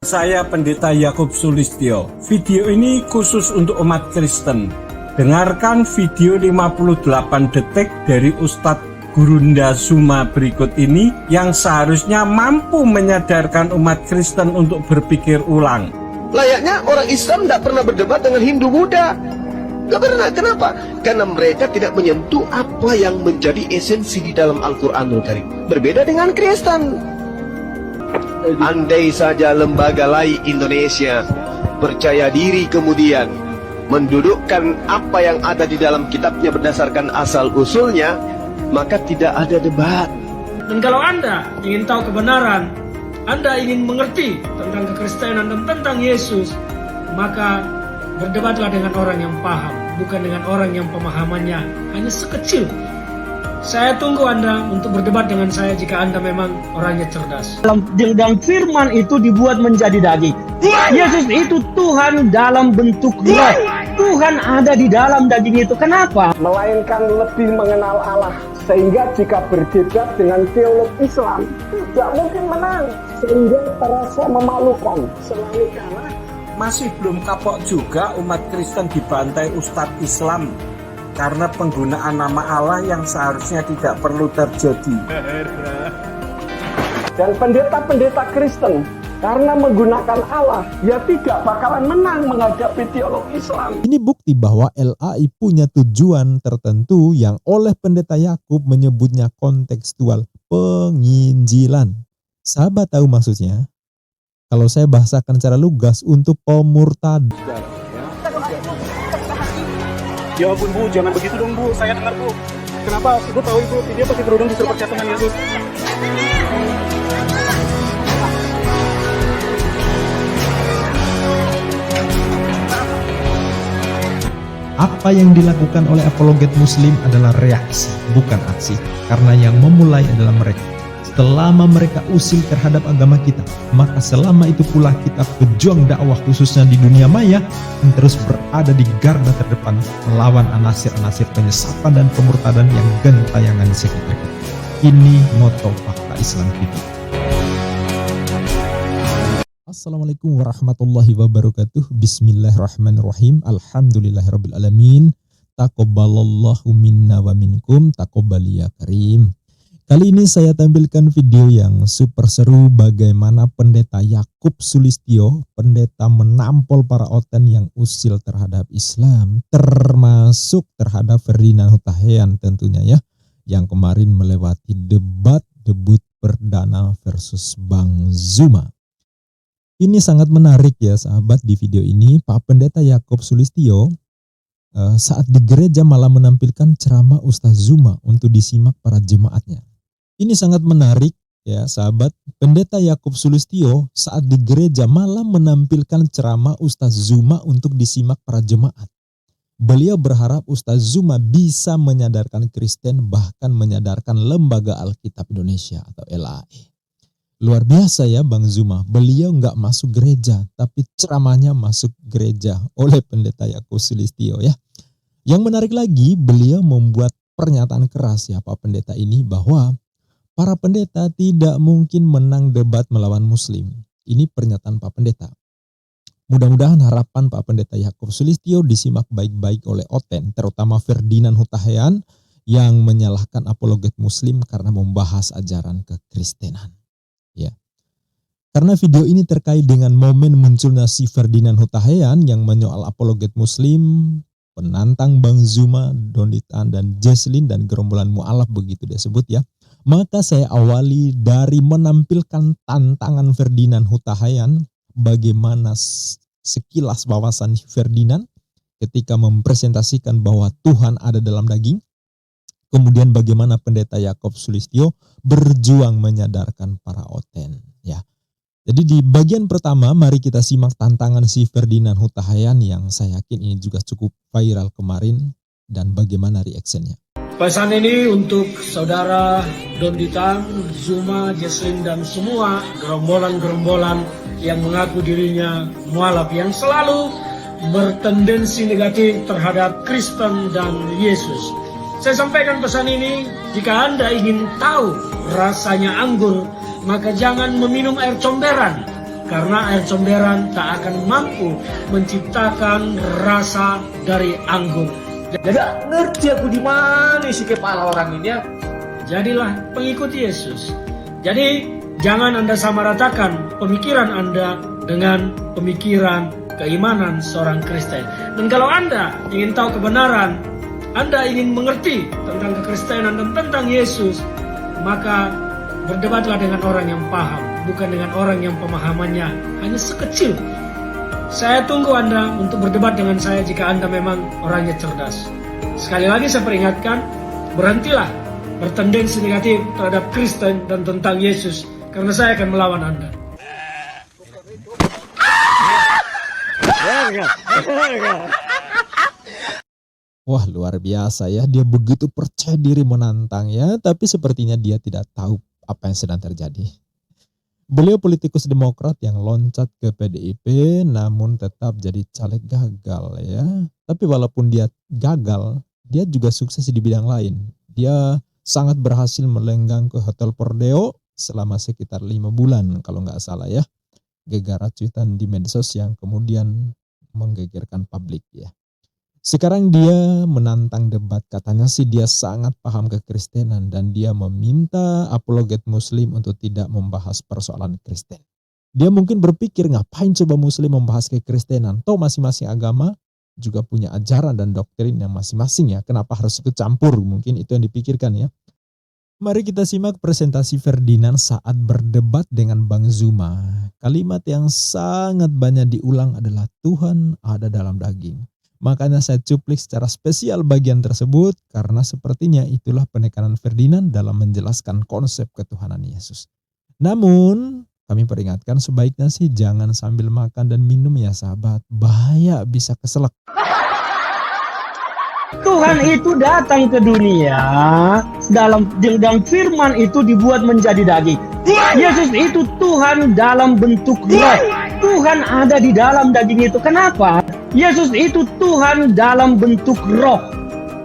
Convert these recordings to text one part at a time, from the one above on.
Saya Pendeta Yakub Sulistyo. Video ini khusus untuk umat Kristen. Dengarkan video 58 detik dari Ustadz Gurunda Zuma berikut ini yang seharusnya mampu menyadarkan umat Kristen untuk berpikir ulang. Layaknya orang Islam tidak pernah berdebat dengan Hindu Buddha. Tidak pernah. Kenapa? Karena mereka tidak menyentuh apa yang menjadi esensi di dalam Al-Quranul Karim. Berbeda dengan Kristen. Andai saja lembaga lain Indonesia percaya diri kemudian mendudukkan apa yang ada di dalam kitabnya berdasarkan asal-usulnya, maka tidak ada debat. Dan kalau Anda ingin tahu kebenaran, Anda ingin mengerti tentang kekristenan dan tentang Yesus, maka berdebatlah dengan orang yang paham, bukan dengan orang yang pemahamannya hanya sekecil. Saya tunggu Anda untuk berdebat dengan saya jika Anda memang orangnya cerdas. Dalam firman itu dibuat menjadi daging. Yesus itu Tuhan dalam bentuk roh. Tuhan ada di dalam daging itu. Kenapa? Melainkan lebih mengenal Allah. Sehingga jika berdebat dengan teolog Islam, tidak mungkin menang. Sehingga terasa memalukan. Selalu kalah. Masih belum kapok juga umat Kristen dibantai Ustadz Islam karena penggunaan nama Allah yang seharusnya tidak perlu terjadi. Dan pendeta-pendeta Kristen karena menggunakan Allah, ya tidak bakalan menang menghadapi teolog Islam. Ini bukti bahwa LAI punya tujuan tertentu yang oleh Pendeta Yakub menyebutnya kontekstual penginjilan. Sahabat tahu maksudnya? Kalau saya bahasakan secara lugas untuk pemurtad. Ya ampun Bu, jangan begitu dong Bu, saya dengar Bu. Kenapa? Ibu tahu Ibu, dia pakai kerudung disuruh percaya dengan Yesus. Apa yang dilakukan oleh apologet muslim adalah reaksi, bukan aksi. Karena yang memulai adalah mereka. Selama mereka usil terhadap agama kita, maka selama itu pula kita pejuang dakwah khususnya di dunia maya yang terus berada di garda terdepan melawan anasir-anasir penyesapan dan pemurtadan yang gentayangan di sekitar kita. Ini moto Fakta Islam TV. Assalamualaikum warahmatullahi wabarakatuh. Bismillahirrahmanirrahim. Alhamdulillahirabbil alamin. Taqabbalallahu minna wa minkum. Taqabbal ya karim. Kali ini saya tampilkan video yang super seru bagaimana Pendeta Yakub Sulistyo, pendeta menampol para oten yang usil terhadap Islam, termasuk terhadap Ferdinand Hutahian tentunya ya, yang kemarin melewati debat debut perdana versus Bang Zuma. Ini sangat menarik ya sahabat. Di video ini Pak Pendeta Yakub Sulistyo saat di gereja malah menampilkan ceramah Ustaz Zuma untuk disimak para jemaatnya. Ini sangat menarik ya sahabat. Pendeta Yakub Sulistyo saat di gereja malah menampilkan ceramah Ustaz Zuma untuk disimak para jemaat. Beliau berharap Ustaz Zuma bisa menyadarkan Kristen, bahkan menyadarkan Lembaga Alkitab Indonesia atau LAI. Luar biasa ya Bang Zuma. Beliau nggak masuk gereja, tapi ceramahnya masuk gereja oleh Pendeta Yakub Sulistyo ya. Yang menarik lagi, beliau membuat pernyataan keras ya Pak Pendeta ini bahwa para pendeta tidak mungkin menang debat melawan muslim. Ini pernyataan Pak Pendeta. Mudah-mudahan harapan Pak Pendeta Yakub Sulistyo disimak baik-baik oleh oten, terutama Ferdinand Hutahian yang menyalahkan apologet muslim karena membahas ajaran kekristenan. Ya. Karena video ini terkait dengan momen munculnya si Ferdinand Hutahian yang menyoal apologet muslim, penantang Bang Zuma, Donditan dan Jesslyn dan gerombolan mu'alaf begitu dia sebut ya. Maka saya awali dari menampilkan tantangan Ferdinand Hutahian, bagaimana sekilas wawasan Ferdinand ketika mempresentasikan bahwa Tuhan ada dalam daging. Kemudian bagaimana Pendeta Yakub Sulistyo berjuang menyadarkan para oten. Ya. Jadi di bagian pertama mari kita simak tantangan si Ferdinand Hutahian yang saya yakin ini juga cukup viral kemarin dan bagaimana reaksinya. Pesan ini untuk saudara Donditan, Zuma, Jesslyn dan semua gerombolan-gerombolan yang mengaku dirinya mualaf yang selalu bertendensi negatif terhadap Kristen dan Yesus. Saya sampaikan pesan ini, jika Anda ingin tahu rasanya anggur, maka jangan meminum air comberan. karena air comberan tak akan mampu menciptakan rasa dari anggur. Gak ngerti aku di mana si kepala orang ini ya. Jadilah pengikut Yesus. Jadi jangan Anda samaratakan pemikiran Anda dengan pemikiran keimanan seorang Kristen. Dan kalau Anda ingin tahu kebenaran, Anda ingin mengerti tentang kekristenan dan tentang Yesus, maka berdebatlah dengan orang yang paham, bukan dengan orang yang pemahamannya hanya sekecil. Saya tunggu Anda untuk berdebat dengan saya jika Anda memang orangnya cerdas. Sekali lagi saya peringatkan, berhentilah bertendensi negatif terhadap Kristen dan tentang Yesus, karena saya akan melawan Anda. Wah, luar biasa ya, dia begitu percaya diri menantang ya, tapi sepertinya dia tidak tahu apa yang sedang terjadi. Beliau politikus Demokrat yang loncat ke PDIP namun tetap jadi caleg gagal ya. Tapi walaupun dia gagal, dia juga sukses di bidang lain. Dia sangat berhasil melenggang ke Hotel Pordeo selama sekitar 5 bulan kalau nggak salah ya. Gegara cuitan di medsos yang kemudian menggegerkan publik ya. Sekarang dia menantang debat, katanya sih dia sangat paham kekristenan dan dia meminta apologet muslim untuk tidak membahas persoalan Kristen. Dia mungkin berpikir ngapain coba muslim membahas kekristenan, toh masing-masing agama juga punya ajaran dan doktrin yang masing-masing ya, kenapa harus ikut campur, mungkin itu yang dipikirkan ya. Mari kita simak presentasi Ferdinand saat berdebat dengan Bang Zuma. Kalimat yang sangat banyak diulang adalah Tuhan ada dalam daging. Makanya saya cuplik secara spesial bagian tersebut karena sepertinya itulah penekanan Ferdinand dalam menjelaskan konsep ketuhanan Yesus. Namun kami peringatkan sebaiknya sih jangan sambil makan dan minum ya sahabat. Bahaya bisa keselak. Tuhan itu datang ke dunia dalam firman itu dibuat menjadi daging. Yesus itu Tuhan dalam bentuk roh. Tuhan ada di dalam daging itu. Kenapa? Yesus itu Tuhan dalam bentuk roh.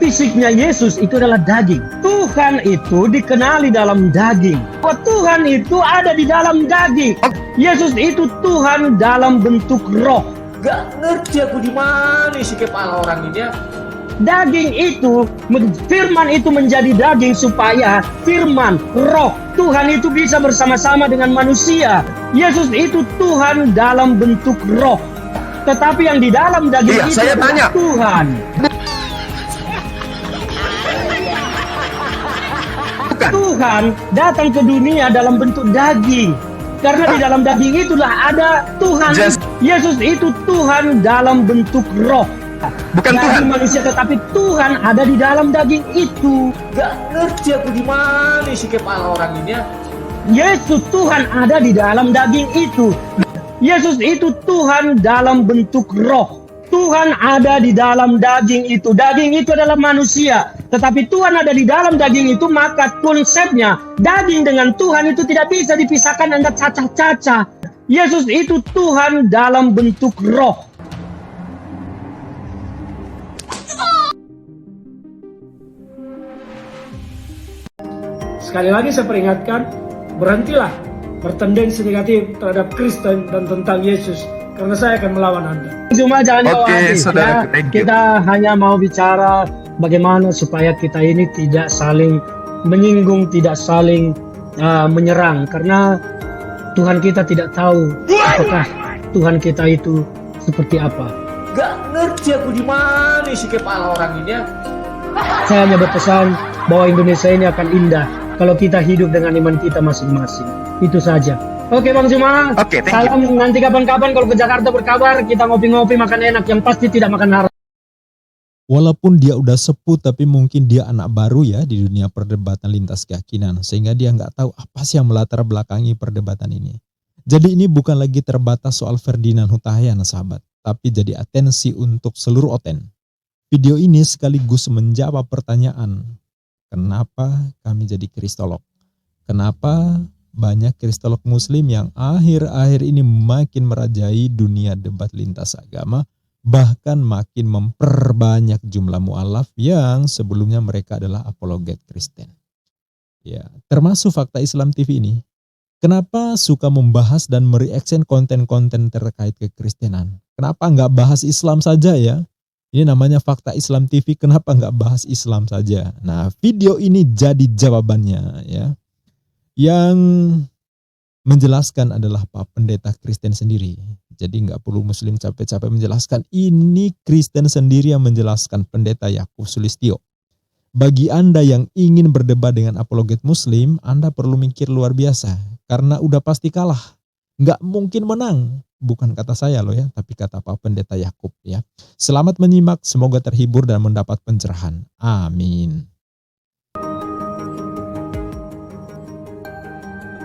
Fisiknya Yesus itu adalah daging. Tuhan itu dikenali dalam daging. Tuhan itu ada di dalam daging. Yesus itu Tuhan dalam bentuk roh. Gak ngerti aku di mana si kepala orang ini ya. Daging itu, firman itu menjadi daging supaya firman, roh, Tuhan itu bisa bersama-sama dengan manusia. Yesus itu Tuhan dalam bentuk roh. Tetapi yang di dalam daging itu saya tanya. Tuhan. Bukan. Tuhan datang ke dunia dalam bentuk daging. Karena di dalam daging itulah ada Tuhan. Yesus itu Tuhan dalam bentuk roh. Bukan Tuhan manusia, tetapi Tuhan ada di dalam daging itu. Gak ngerti aku di mana si kepala orang ini ya. Yesus Tuhan ada di dalam daging itu. Yesus itu Tuhan dalam bentuk roh. Tuhan ada di dalam daging itu. Daging itu adalah manusia. Tetapi Tuhan ada di dalam daging itu, maka konsepnya daging dengan Tuhan itu tidak bisa dipisahkan, Anda cacah-cacah. Yesus itu Tuhan dalam bentuk roh. Sekali lagi saya peringatkan, berhentilah bertendensi negatif terhadap Kristen dan tentang Yesus, karena saya akan melawan Anda. Cuma jangan Oke, saudara, kita hanya mau bicara bagaimana supaya kita ini tidak saling menyinggung, tidak saling menyerang, karena Tuhan kita tidak tahu apakah Tuhan kita itu seperti apa. Gak ngerti aku di mana si kepala orang ini ya. Saya hanya berpesan bahwa Indonesia ini akan indah kalau kita hidup dengan iman kita masing-masing. Itu saja. Oke Bang Zuma. Oke, thank you. Salam, nanti kapan-kapan kalau ke Jakarta berkabar, kita ngopi-ngopi makan enak, yang pasti tidak makan haram. Walaupun dia udah sepuh tapi mungkin dia anak baru ya di dunia perdebatan lintas keyakinan. Sehingga dia nggak tahu apa sih yang melatar belakangi perdebatan ini. Jadi ini bukan lagi terbatas soal Ferdinand Hutahian sahabat. Tapi jadi atensi untuk seluruh oten. Video ini sekaligus menjawab pertanyaan. Kenapa kami jadi kristolog? Kenapa banyak kristolog muslim yang akhir-akhir ini makin merajai dunia debat lintas agama, bahkan makin memperbanyak jumlah mu'alaf yang sebelumnya mereka adalah apologet Kristen. Ya, termasuk Fakta Islam TV ini. Kenapa suka membahas dan mereaction konten-konten terkait kekristenan? Kenapa nggak bahas Islam saja ya? Ini namanya Fakta Islam TV, kenapa nggak bahas Islam saja? Nah, video ini jadi jawabannya ya. Yang menjelaskan adalah Pak Pendeta Kristen sendiri. Jadi nggak perlu Muslim capek-capek menjelaskan. Ini Kristen sendiri yang menjelaskan, Pendeta Yakub Sulistyo. Bagi Anda yang ingin berdebat dengan apologet Muslim, Anda perlu mikir luar biasa. Karena udah pasti kalah. Nggak mungkin menang. Bukan kata saya loh ya, tapi kata Pak Pendeta Yakub ya. Selamat menyimak, semoga terhibur dan mendapat pencerahan. Amin.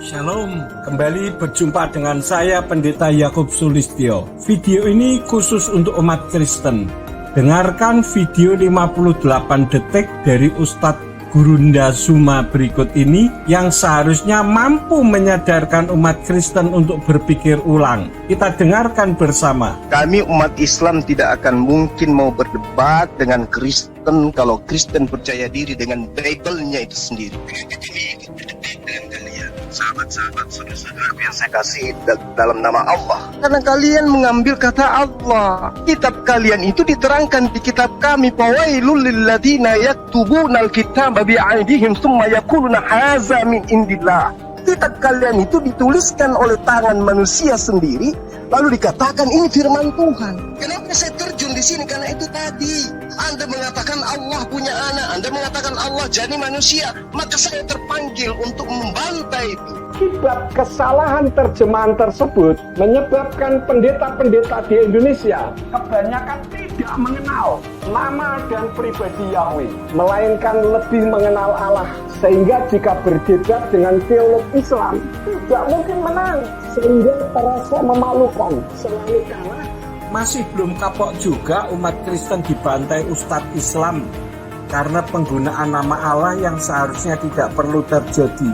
Shalom, kembali berjumpa dengan saya Pendeta Yakub Sulistyo. Video ini khusus untuk umat Kristen. Dengarkan video 58 detik dari Ustadz Gurunda Zuma berikut ini yang seharusnya mampu menyadarkan umat Kristen untuk berpikir ulang. Kita dengarkan bersama. Kami umat Islam tidak akan mungkin mau berdebat dengan Kristen kalau Kristen percaya diri dengan Bible-nya itu sendiri. Sahabat-sahabat, saudara-saudara yang saya kasih dalam nama Allah. Karena kalian mengambil kata Allah. Kitab kalian itu diterangkan di kitab kami. Fawailul lilladzina yaktubuna alkitaba bi'aidihim tsumma yaquluna hadza min indillah. Kitab kalian itu dituliskan oleh tangan manusia sendiri, lalu dikatakan ini firman Tuhan. Kenapa saya terjun di sini? Karena itu tadi Anda mengatakan Allah punya anak, Anda mengatakan Allah jadi manusia, maka saya terpanggil untuk membantai itu. Akibat kesalahan terjemahan tersebut menyebabkan pendeta-pendeta di Indonesia kebanyakan tidak mengenal nama dan pribadi Yahweh, melainkan lebih mengenal Allah, sehingga jika berdebat dengan teolog Islam tidak mungkin menang, sehingga terasa memalukan, selalu kalah. Masih belum kapok juga umat Kristen dibantai Ustadz Islam karena penggunaan nama Allah yang seharusnya tidak perlu terjadi.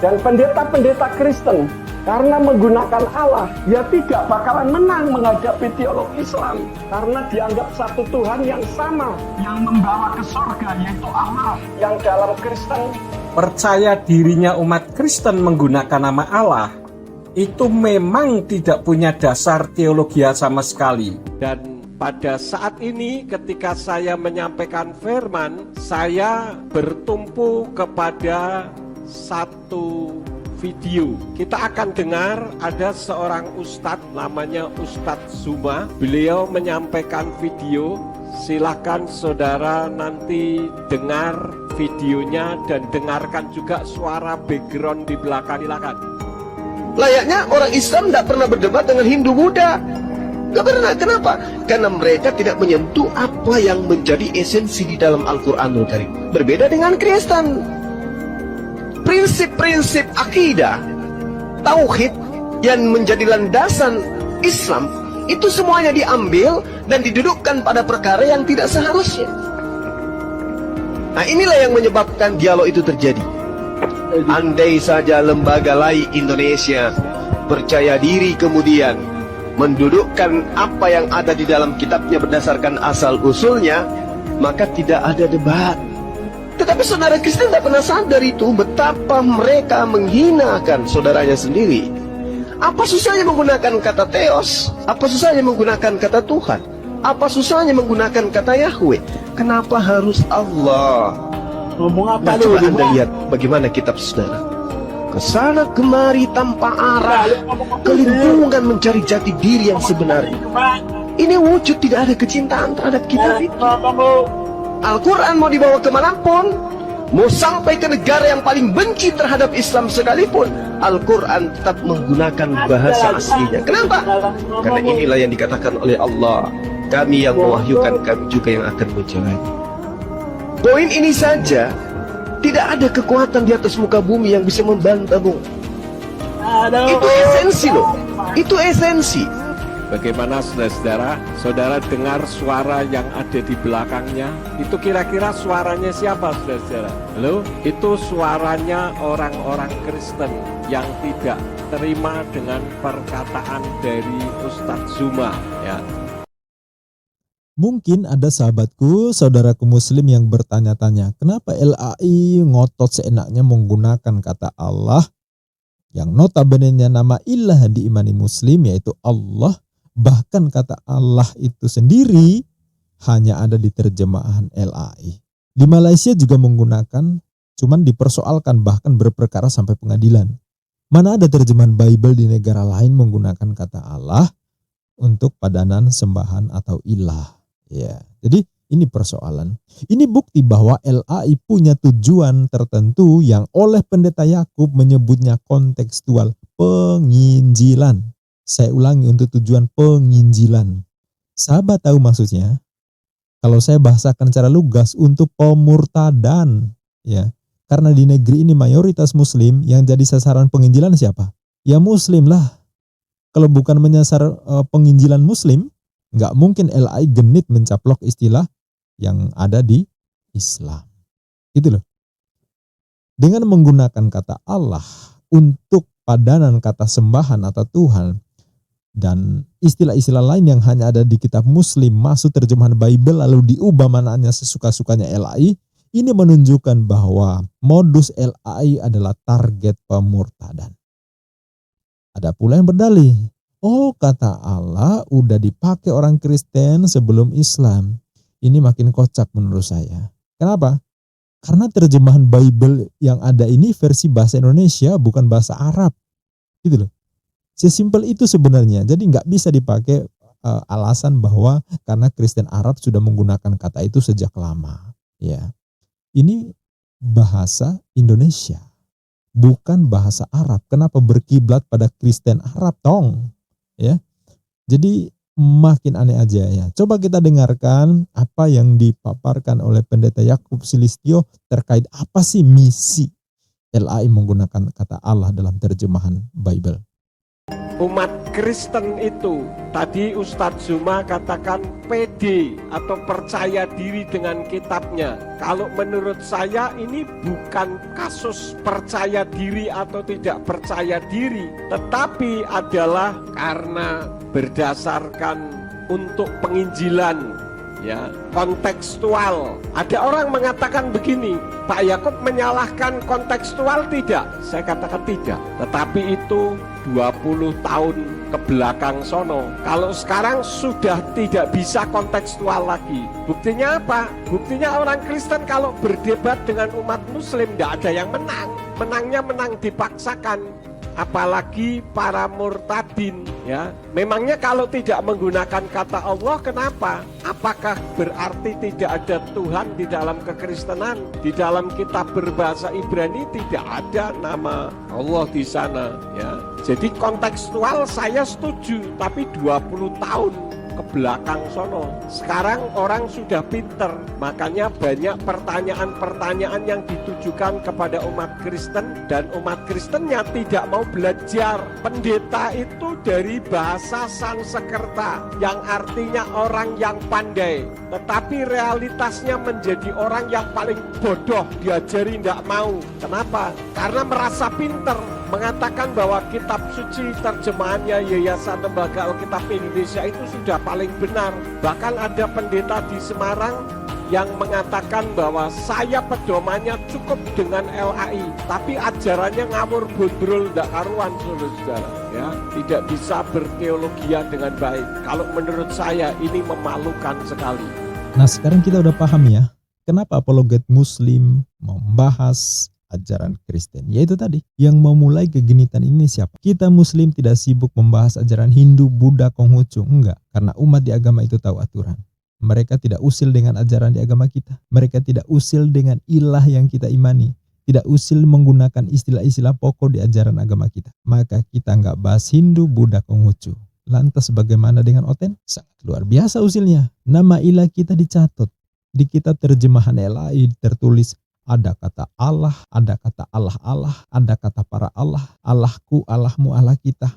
Dan pendeta-pendeta Kristen karena menggunakan Allah, ya tidak bakalan menang menghadapi teolog Islam, karena dianggap satu Tuhan yang sama, yang membawa ke surga, yaitu Allah, yang dalam Kristen. Percaya dirinya umat Kristen menggunakan nama Allah itu memang tidak punya dasar teologi sama sekali. Dan pada saat ini ketika saya menyampaikan firman, saya bertumpu kepada satu video. Kita akan dengar ada seorang ustadz namanya Ustadz Zuma. Beliau menyampaikan video. Silahkan saudara nanti dengar videonya dan dengarkan juga suara background di belakang. Silakan. Layaknya orang Islam tidak pernah berdebat dengan Hindu Buddha. Gak pernah. Kenapa? Karena mereka tidak menyentuh apa yang menjadi esensi di dalam Al-Quranul Karim. Berbeda dengan Kristen. Prinsip-prinsip akidah, tauhid yang menjadi landasan Islam itu semuanya diambil dan didudukkan pada perkara yang tidak seharusnya. Nah, inilah yang menyebabkan dialog itu terjadi. Andai saja lembaga lain Indonesia percaya diri kemudian mendudukkan apa yang ada di dalam kitabnya berdasarkan asal-usulnya, maka tidak ada debat. Tetapi saudara Kristen tidak pernah sadar itu, betapa mereka menghinakan saudaranya sendiri. Apa susahnya menggunakan kata Theos? Apa susahnya menggunakan kata Tuhan? Apa susahnya menggunakan kata Yahweh? Kenapa harus Allah? Nah, coba Anda lihat bagaimana kitab saudara. Kesana kemari tanpa arah, kelimpungan mencari jati diri yang sebenarnya. Ini wujud tidak ada kecintaan terhadap kitab itu. Al-Quran mau dibawa kemanapun, mau sampai ke negara yang paling benci terhadap Islam sekalipun, Al-Quran tetap menggunakan bahasa aslinya. Kenapa? Karena inilah yang dikatakan oleh Allah, kami yang mewahyukan, kami juga yang akan menjalani. Poin ini saja, tidak ada kekuatan di atas muka bumi yang bisa membantahmu. Itu esensi loh, itu esensi. Bagaimana saudara-saudara? Saudara dengar suara yang ada di belakangnya? Itu kira-kira suaranya siapa saudara-saudara? Halo? Itu suaranya orang-orang Kristen yang tidak terima dengan perkataan dari Ustadz Zuma ya. Mungkin ada sahabatku, saudaraku muslim yang bertanya-tanya, kenapa LAI ngotot seenaknya menggunakan kata Allah yang notabene nama ilah diimani muslim yaitu Allah, bahkan kata Allah itu sendiri hanya ada di terjemahan LAI. Di Malaysia juga menggunakan, cuman dipersoalkan bahkan berperkara sampai pengadilan. Mana ada terjemahan Bible di negara lain menggunakan kata Allah untuk padanan sembahan atau ilah. Ya, jadi ini persoalan. Ini bukti bahwa LAI punya tujuan tertentu yang oleh pendeta Yakub menyebutnya kontekstual penginjilan. Saya ulangi, untuk tujuan penginjilan. Sahabat tahu maksudnya? Kalau saya bahasakan secara lugas, untuk pemurtadan. Ya, karena di negeri ini mayoritas muslim, yang jadi sasaran penginjilan siapa? Ya muslim lah. Kalau bukan menyasar penginjilan muslim, nggak mungkin LAI genit mencaplok istilah yang ada di Islam. Itu loh. Dengan menggunakan kata Allah untuk padanan kata sembahan atau Tuhan dan istilah-istilah lain yang hanya ada di kitab muslim masuk terjemahan Bible lalu diubah mananya sesuka-sukanya LAI, ini menunjukkan bahwa modus LAI adalah target pemurtadan. Ada pula yang berdalih, oh kata Allah udah dipakai orang Kristen sebelum Islam. Ini makin kocak menurut saya. Kenapa? Karena terjemahan Bible yang ada ini versi bahasa Indonesia bukan bahasa Arab. Gitu loh. Sesimpel itu sebenarnya. Jadi nggak bisa dipakai alasan bahwa karena Kristen Arab sudah menggunakan kata itu sejak lama. Ya, ini bahasa Indonesia, bukan bahasa Arab. Kenapa berkiblat pada Kristen Arab tong? Ya, jadi makin aneh aja ya. Coba kita dengarkan apa yang dipaparkan oleh pendeta Yakub Sulistyo terkait apa sih misi LAI menggunakan kata Allah dalam terjemahan Bible. Umat Kristen itu, tadi Ustadz Zuma katakan pede atau percaya diri dengan kitabnya. Kalau menurut saya ini bukan kasus percaya diri atau tidak percaya diri, tetapi adalah karena berdasarkan untuk penginjilan, ya, kontekstual. Ada orang mengatakan begini, Pak Yakub menyalahkan kontekstual, tidak? Saya katakan tidak, tetapi itu 20 tahun ke belakang sono. Kalau sekarang sudah tidak bisa kontekstual lagi. Buktinya apa? Buktinya orang Kristen kalau berdebat dengan umat Muslim tidak ada yang menang. Menangnya menang dipaksakan. Apalagi para murtadin, ya. Memangnya kalau tidak menggunakan kata Allah, kenapa? Apakah berarti tidak ada Tuhan di dalam kekristenan? Di dalam kitab berbahasa Ibrani tidak ada nama Allah di sana, ya. Jadi kontekstual saya setuju, tapi 20 tahun ke belakang sono. Sekarang orang sudah pinter, makanya banyak pertanyaan-pertanyaan yang ditujukan kepada umat Kristen dan umat Kristennya tidak mau belajar. Pendeta itu dari bahasa Sanskerta yang artinya orang yang pandai, tetapi realitasnya menjadi orang yang paling bodoh, diajari tidak mau. Kenapa? Karena merasa pinter, mengatakan bahwa kitab suci terjemahannya Yayasan Lembaga Alkitab Indonesia itu sudah paling benar. Bahkan ada pendeta di Semarang yang mengatakan bahwa saya pedomannya cukup dengan LAI, tapi ajarannya ngawur bondrol tidak karuan, saudara, ya, tidak bisa berteologia dengan baik. Kalau menurut saya ini memalukan sekali. Nah sekarang kita udah paham ya, kenapa apologet Muslim membahas ajaran Kristen. Yaitu tadi, yang memulai kegenitan ini siapa? Kita Muslim tidak sibuk membahas ajaran Hindu, Buddha, Konghucu. Enggak, karena umat di agama itu tahu aturan. Mereka tidak usil dengan ajaran di agama kita. Mereka tidak usil dengan ilah yang kita imani. Tidak usil menggunakan istilah-istilah pokok di ajaran agama kita. Maka kita enggak bahas Hindu, Buddha, Konghucu. Lantas bagaimana dengan Oten? Sangat luar biasa usilnya. Nama ilah kita dicatat. Di kitab terjemahan LAI tertulis ada kata Allah, ada kata Allah, ada kata para Allah, Allahku, Allahmu, Allah kita,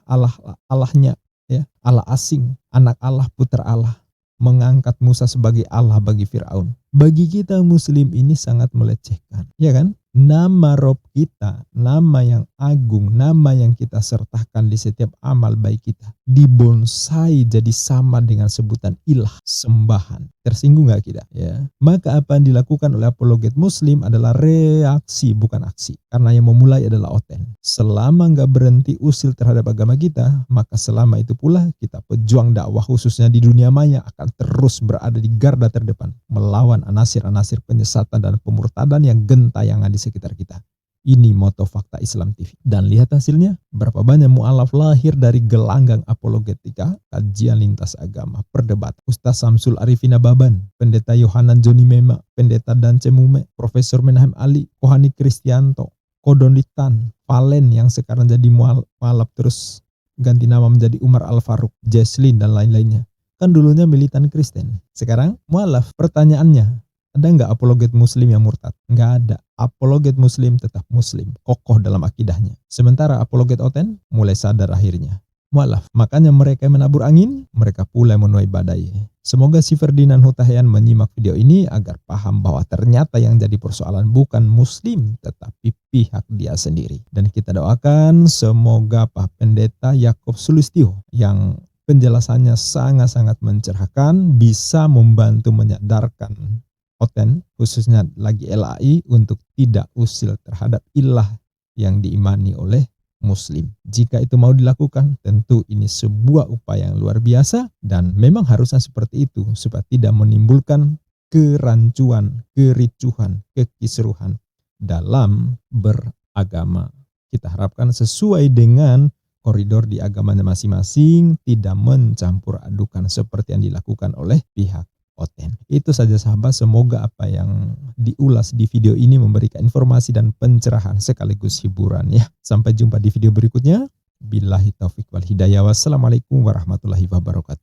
Allahnya, ya, Allah asing, anak Allah, putra Allah, mengangkat Musa sebagai Allah bagi Firaun. Bagi kita Muslim ini sangat melecehkan, ya kan? Nama Rob kita, nama yang agung, nama yang kita sertakan di setiap amal baik kita, dibonsai jadi sama dengan sebutan ilah, sembahan. Tersinggung gak kita? Ya. Maka apa yang dilakukan oleh apologet muslim adalah reaksi bukan aksi. Karena yang memulai adalah Oten. Selama gak berhenti usil terhadap agama kita, maka selama itu pula kita pejuang dakwah khususnya di dunia maya akan terus berada di garda terdepan melawan anasir-anasir penyesatan dan pemurtadan yang gentayangan di sekitar kita. Ini moto Fakta Islam TV. Dan lihat hasilnya, berapa banyak mu'alaf lahir dari gelanggang apologetika, kajian lintas agama, perdebatan. Ustaz Samsul Arifin Ababan, Pendeta Yohanan Joni Mema, Pendeta Dance Mume, Profesor Menahem Ali, Kohani Kristianto, Kodonitan, Valen yang sekarang jadi mu'alaf terus ganti nama menjadi Umar Al-Faruq, Jesslyn dan lain-lainnya. Kan dulunya militan Kristen. Sekarang mu'alaf. Pertanyaannya, ada nggak apologet muslim yang murtad? Nggak ada. Apologet muslim tetap muslim, kokoh dalam akidahnya. Sementara apologet Oten mulai sadar akhirnya. Mualaf, makanya mereka yang menabur angin, mereka pula yang menuai badai. Semoga si Ferdinand Hutahian menyimak video ini agar paham bahwa ternyata yang jadi persoalan bukan muslim, tetapi pihak dia sendiri. Dan kita doakan semoga Pak Pendeta Yakob Sulistyo yang penjelasannya sangat-sangat mencerahkan bisa membantu menyadarkan Oten, khususnya lagi LAI, untuk tidak usil terhadap ilah yang diimani oleh muslim. Jika itu mau dilakukan, tentu ini sebuah upaya yang luar biasa dan memang harusnya seperti itu supaya tidak menimbulkan kerancuan, kericuhan, kekisruhan dalam beragama. Kita harapkan sesuai dengan koridor di agamanya masing-masing, tidak mencampur adukan seperti yang dilakukan oleh pihak Oten. Itu saja sahabat, semoga apa yang diulas di video ini memberikan informasi dan pencerahan sekaligus hiburan ya. Sampai jumpa di video berikutnya. Billahi taufik wal hidayah. Wassalamualaikum warahmatullahi wabarakatuh.